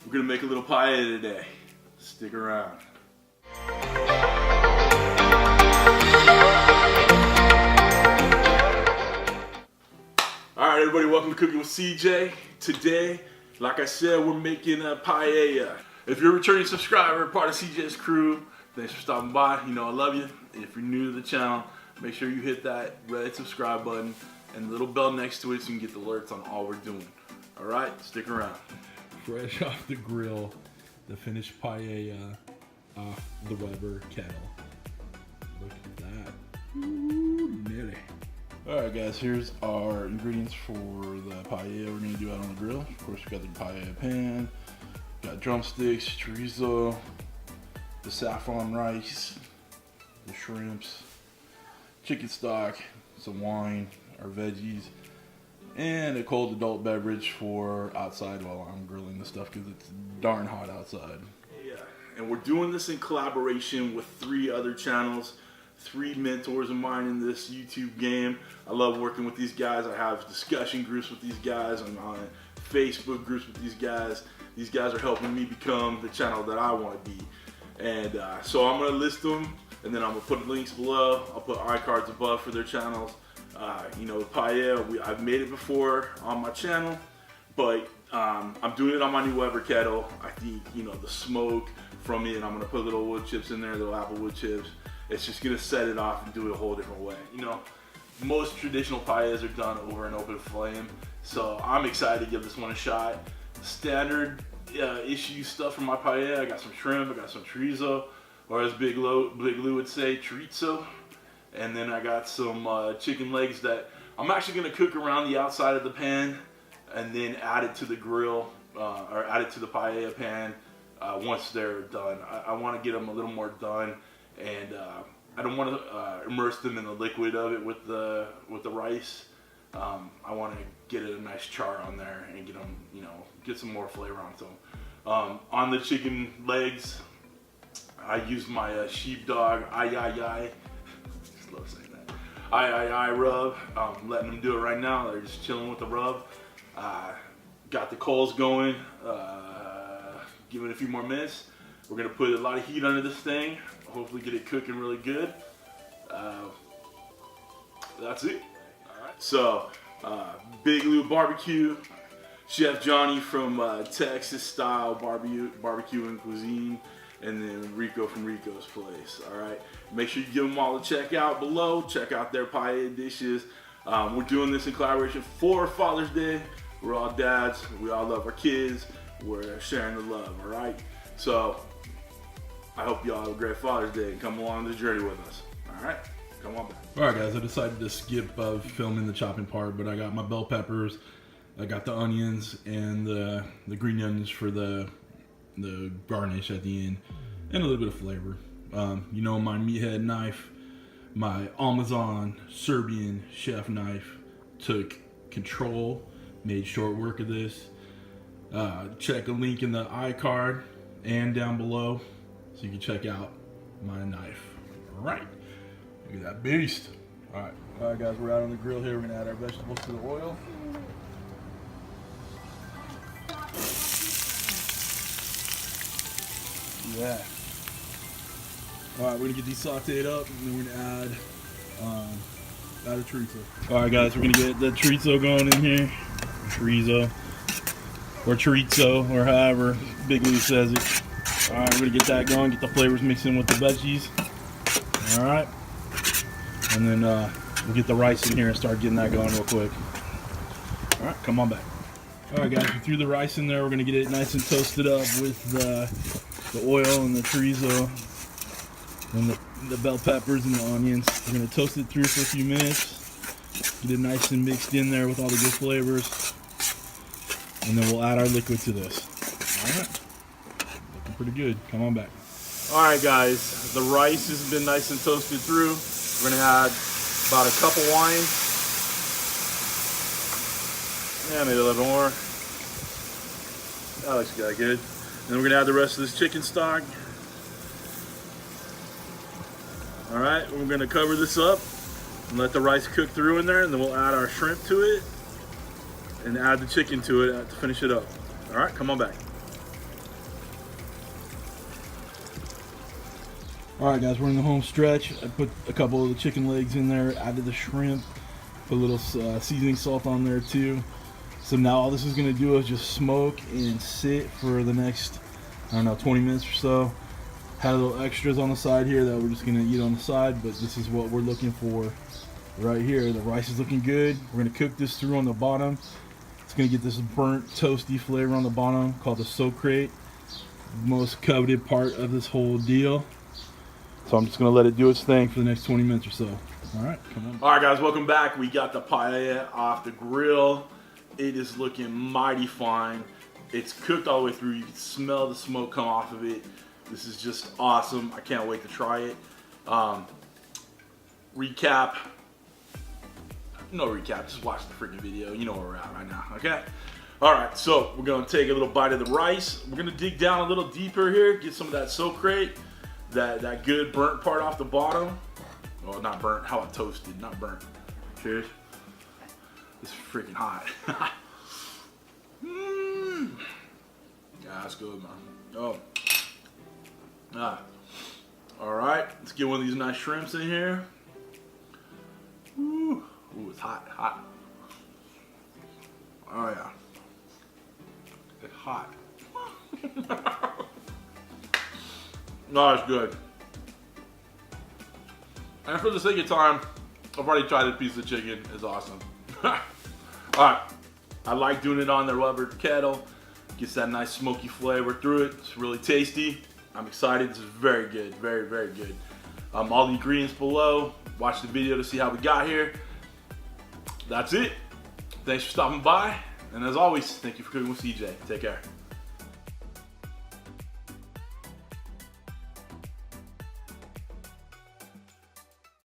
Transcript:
We're gonna make a little paella today. Stick around. Alright everybody, welcome to Cooking with CJ. Today, like I said, we're making a paella. If you're a returning subscriber, part of CJ's crew, thanks for stopping by. You know I love you. If you're new to the channel, make sure you hit that red subscribe button and the little bell next to it so you can get the alerts on all we're doing. Alright, stick around. Fresh off the grill, the finished paella off the Weber Kettle. Look at that. Ooh, nitty. Alright guys, here's our ingredients for the paella we're going to do out on the grill. Of course, we got the paella pan, got drumsticks, chorizo, the saffron rice, the shrimps, chicken stock, some wine, our veggies, and a cold adult beverage for outside while I'm grilling the stuff because it's darn hot outside. Yeah, and we're doing this in collaboration with 3 other channels, 3 mentors of mine in this YouTube game. I love working with these guys. I have discussion groups with these guys. I'm on Facebook groups with these guys. These guys are helping me become the channel that I want to be. And so I'm going to list them, and then I'm going to put links below. I'll put iCards above for their channels. You know, paella, I've made it before on my channel, but I'm doing it on my new Weber Kettle. I think, you know, the smoke from it, I'm going to put little wood chips in there, little apple wood chips. It's just going to set it off and do it a whole different way. You know, most traditional paellas are done over an open flame, so I'm excited to give this one a shot. Standard issue stuff for my paella, I got some shrimp, I got some chorizo, or as Big Lew would say, chorizo. And then I got some chicken legs that I'm actually going to cook around the outside of the pan and then add it to the grill or add it to the paella pan once they're done. I want to get them a little more done, and I don't want to immerse them in the liquid of it with the rice. I want to get a nice char on there and get them, you know, get some more flavor onto them. On the chicken legs, I used my sheepdog I love saying that. I rub. I'm letting them do it right now. They're just chilling with the rub. Got the coals going. Give it a few more minutes. We're gonna put a lot of heat under this thing. Hopefully get it cooking really good. That's it. All right. So, Big Lew BBQ, Chef Johnny from Texas style barbecue and cuisine, and then Rico from Rico's place. All right, make sure you give them all a check out below. Check out their paella dishes. We're doing this in collaboration for Father's Day. We're all dads. We all love our kids. We're sharing the love. All right. So I hope y'all have a great Father's Day and come along this journey with us. All right, come on back. All right guys, I decided to skip filming the chopping part, but I got my bell peppers, I got the onions and the green onions for the garnish at the end, and a little bit of flavor. You know, my meathead knife, my Amazon Serbian chef knife, took control, made short work of this. Check a link in the iCard and down below so you can check out my knife. All right, look at that beast. All right guys, we're out on the grill here. We're gonna add our vegetables to the oil. Yeah. All right, we're gonna get these sauteed up, and then we're gonna add a chorizo. All right, guys, we're gonna get the chorizo going in here. Chorizo, or chorizo, or however Big Lew says it. All right, we're gonna get that going, get the flavors mixed in with the veggies. All right, and then we'll get the rice in here and start getting that going real quick. All right, come on back. All right, guys, we threw the rice in there. We're gonna get it nice and toasted up with the oil and the chorizo and the bell peppers and the onions. We're going to toast it through for a few minutes, get it nice and mixed in there with all the good flavors, and then we'll add our liquid to this. All right, looking pretty good. Come on back. All right, guys, the rice has been nice and toasted through. We're going to add about a cup of wine. Yeah, maybe a little more. That looks good. And then we're gonna add the rest of this chicken stock. All right, we're gonna cover this up and let the rice cook through in there, and then we'll add our shrimp to it and add the chicken to it to finish it up. All right, come on back. All right, guys, we're in the home stretch. I put a couple of the chicken legs in there, added the shrimp, put a little seasoning salt on there too. So now all this is gonna do is just smoke and sit for the next, I don't know, 20 minutes or so. Had a little extras on the side here that we're just gonna eat on the side, but this is what we're looking for right here. The rice is looking good. We're gonna cook this through on the bottom. It's gonna get this burnt, toasty flavor on the bottom called the socrate. Most coveted part of this whole deal. So I'm just gonna let it do its thing for the next 20 minutes or so. All right, come on. All right, guys, welcome back. We got the paella off the grill. It is looking mighty fine. It's cooked all the way through. You can smell the smoke come off of it. This is just awesome. I can't wait to try it. Recap. No recap, just watch the freaking video. You know where we're at right now, okay? All right, so we're gonna take a little bite of the rice. We're gonna dig down a little deeper here, get some of that socrate, that good burnt part off the bottom. Well, not burnt, how about toasted, not burnt. Cheers. It's freaking hot. Yeah, that's good, man. Oh. All right, let's get one of these nice shrimps in here. Ooh, it's hot, hot. Oh yeah, it's hot. No, it's good. And for the sake of time, I've already tried a piece of chicken. It's awesome. All right, I like doing it on the Weber Kettle. Gets that nice smoky flavor through it. It's really tasty. I'm excited. This is very good, very, very good. All the ingredients below. Watch the video to see how we got here. That's it. Thanks for stopping by. And as always, thank you for cooking with CJ. Take care.